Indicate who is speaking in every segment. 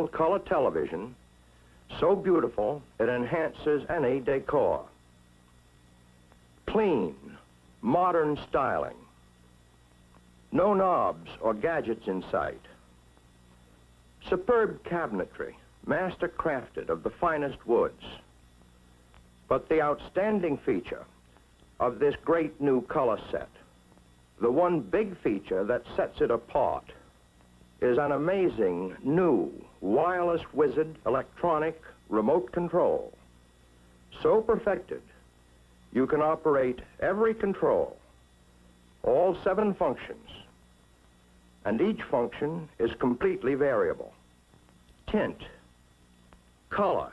Speaker 1: digital color television, so beautiful it enhances any decor. Clean, modern styling. No knobs or gadgets in sight. Superb cabinetry, master crafted of the finest woods. But the outstanding feature of this great new color set, the one big feature that sets it apart, is an amazing new wireless wizard electronic remote control. So perfected, you can operate every control, all 7 functions, and each function is completely variable. Tint, color,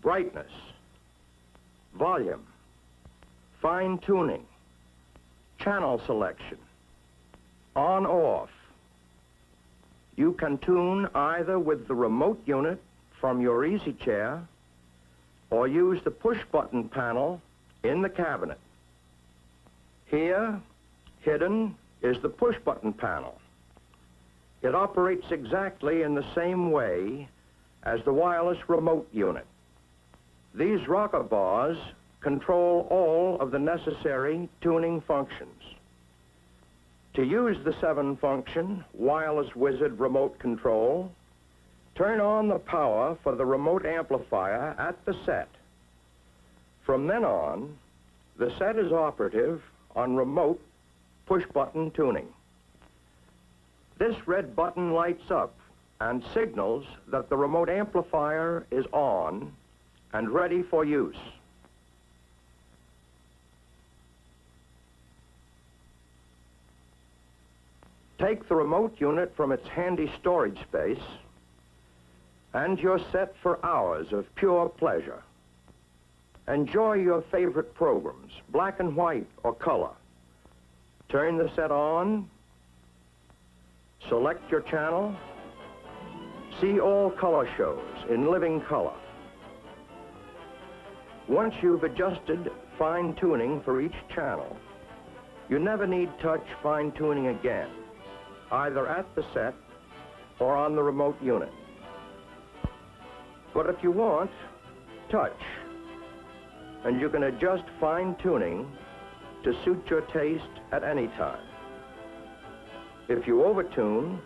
Speaker 1: brightness, volume, fine tuning, channel selection, on/off. You can tune either with the remote unit from your easy chair or use the push-button panel in the cabinet. Here, hidden, is the push-button panel. It operates exactly in the same way as the wireless remote unit. These rocker bars control all of the necessary tuning functions. To use the 7-function wireless wizard remote control, turn on the power for the remote amplifier at the set. From then on, the set is operative on remote push-button tuning. This red button lights up and signals that the remote amplifier is on and ready for use. Take the remote unit from its handy storage space, and you're set for hours of pure pleasure. Enjoy your favorite programs, black and white or color. Turn the set on, select your channel, see all color shows in living color. Once you've adjusted fine tuning for each channel, you never need touch fine tuning again, either at the set or on the remote unit. But if you want, touch, and you can adjust fine tuning to suit your taste at any time. If you overtune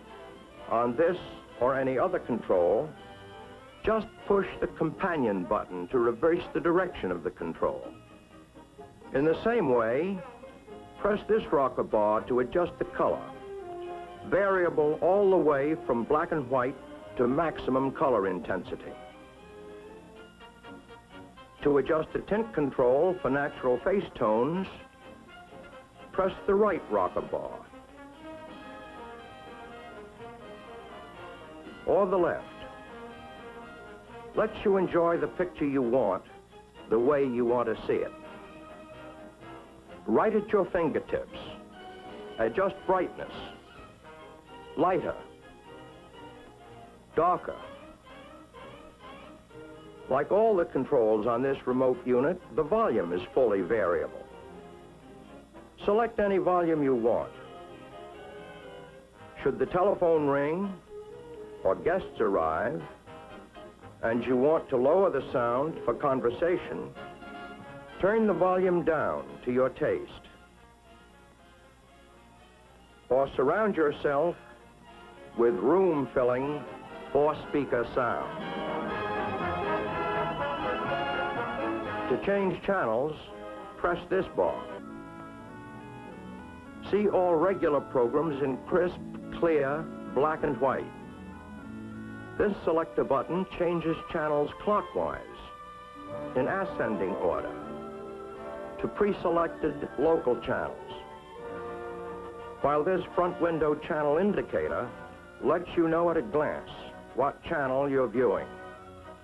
Speaker 1: on this or any other control, just push the companion button to reverse the direction of the control. In the same way, press this rocker bar to adjust the color, variable all the way from black and white to maximum color intensity. To adjust the tint control for natural face tones, press the right rocker bar, or the left. Lets you enjoy the picture you want, the way you want to see it. Right at your fingertips, adjust brightness, lighter, darker. Like all the controls on this remote unit, the volume is fully variable. Select any volume you want. Should the telephone ring or guests arrive and you want to lower the sound for conversation, turn the volume down to your taste. Or surround yourself with room-filling 4-speaker sound. To change channels, press this bar. See all regular programs in crisp, clear, black and white. This selector button changes channels clockwise, in ascending order, to pre-selected local channels. While this front window channel indicator lets you know at a glance what channel you're viewing,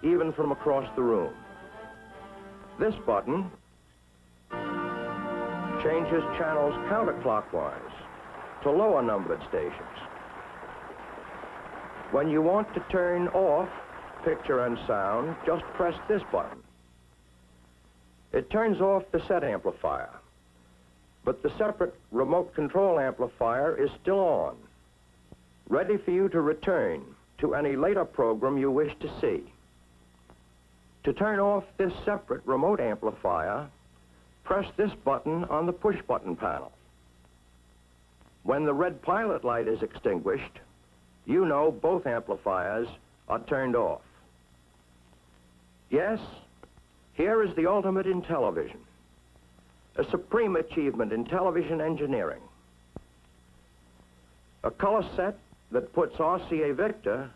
Speaker 1: even from across the room. This button changes channels counterclockwise to lower numbered stations. When you want to turn off picture and sound, just press this button. It turns off the set amplifier, but the separate remote control amplifier is still on, ready for you to return to any later program you wish to see. To turn off this separate remote amplifier, press this button on the push-button panel. When the red pilot light is extinguished, you know both amplifiers are turned off. Yes, here is the ultimate in television, a supreme achievement in television engineering. A color set that puts RCA Victor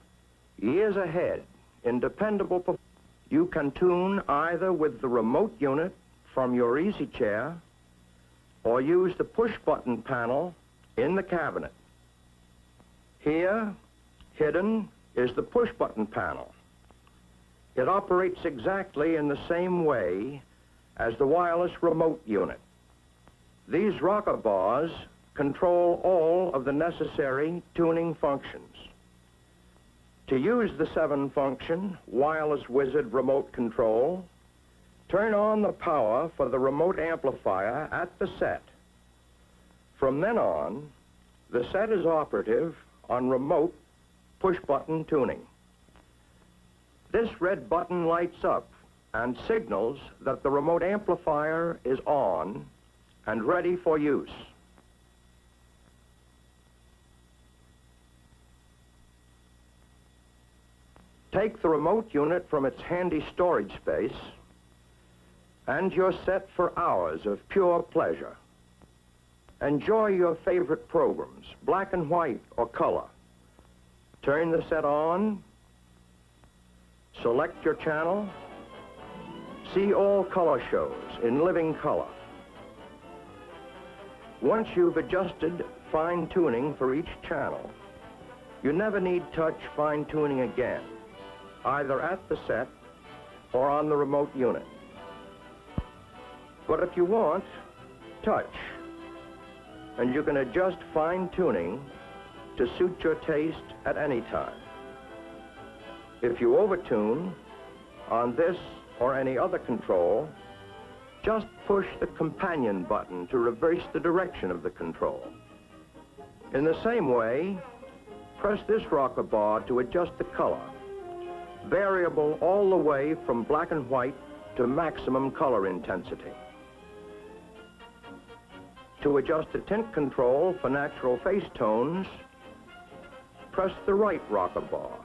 Speaker 1: years ahead in dependable performance. You can tune either with the remote unit from your easy chair or use the push-button panel in the cabinet. Here, hidden, is the push-button panel. It operates exactly in the same way as the wireless remote unit. These rocker bars control all of the necessary tuning functions. To use the 7-function wireless wizard remote control, turn on the power for the remote amplifier at the set. From then on, the set is operative on remote push-button tuning. This red button lights up and signals that the remote amplifier is on and ready for use. Take the remote unit from its handy storage space, and you're set for hours of pure pleasure. Enjoy your favorite programs, black and white or color. Turn the set on, select your channel, see all color shows in living color. Once you've adjusted fine-tuning for each channel, you never need touch fine-tuning again, either at the set or on the remote unit. But if you want, touch, and you can adjust fine-tuning to suit your taste at any time. If you overtune on this or any other control, just push the companion button to reverse the direction of the control. In the same way, press this rocker bar to adjust the color, variable all the way from black and white to maximum color intensity. To adjust the tint control for natural face tones, press the right rocker bar,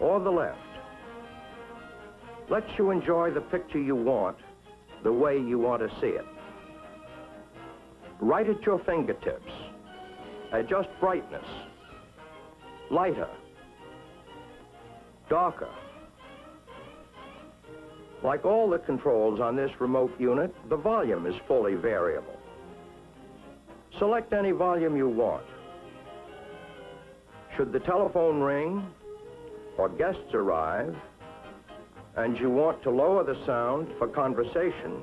Speaker 1: or the left. Lets you enjoy the picture you want, the way you want to see it. Right at your fingertips, adjust brightness, lighter, darker. Like all the controls on this remote unit, the volume is fully variable. Select any volume you want. Should the telephone ring or guests arrive, and you want to lower the sound for conversation,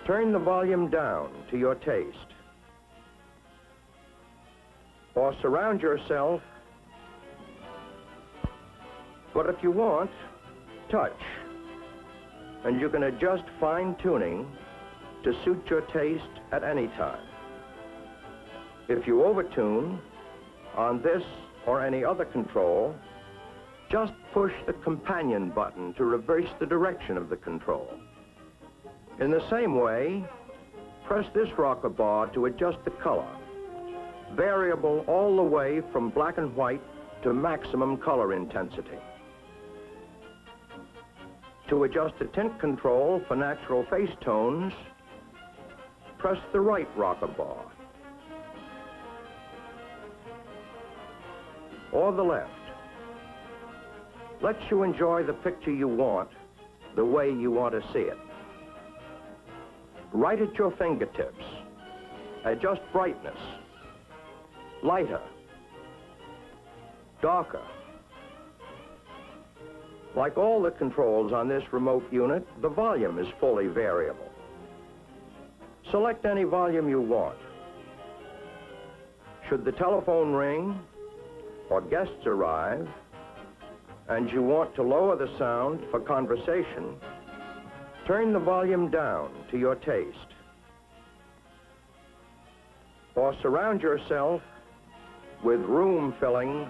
Speaker 1: turn the volume down to your taste. Or surround yourself, but if you want, touch, and you can adjust fine-tuning to suit your taste at any time. If you overtune on this or any other control, just push the companion button to reverse the direction of the control. In the same way, press this rocker bar to adjust the color, variable all the way from black and white to maximum color intensity. To adjust the tint control for natural face tones, press the right rocker bar, or the left. Lets you enjoy the picture you want, the way you want to see it. Right at your fingertips, adjust brightness, lighter, darker. Like all the controls on this remote unit, the volume is fully variable. Select any volume you want. Should the telephone ring or guests arrive, and you want to lower the sound for conversation, turn the volume down to your taste. Or surround yourself with room-filling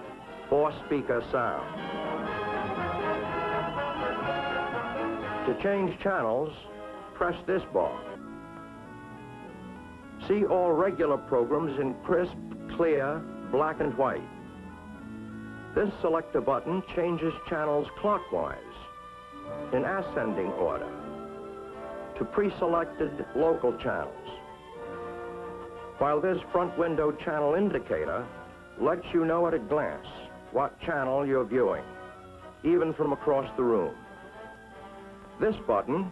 Speaker 1: four-speaker sound. To change channels, press this bar. See all regular programs in crisp, clear, black and white. This selector button changes channels clockwise, in ascending order, to pre-selected local channels, while this front window channel indicator lets you know at a glance what channel you're viewing, even from across the room. This button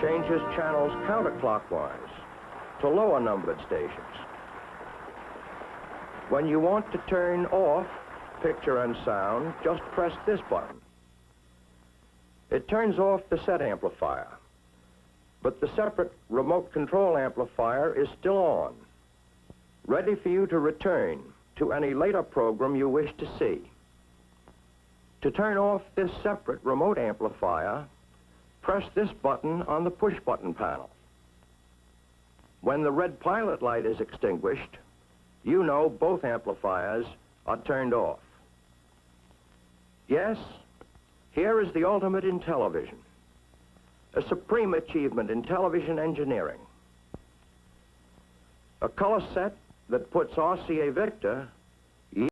Speaker 1: changes channels counterclockwise to lower numbered stations. When you want to turn off picture and sound, just press this button. It turns off the set amplifier, but the separate remote control amplifier is still on, ready for you to return to any later program you wish to see. To turn off this separate remote amplifier, press this button on the push-button panel. When the red pilot light is extinguished, you know both amplifiers are turned off. Yes, here is the ultimate in television, a supreme achievement in television engineering. A color set that puts RCA Victor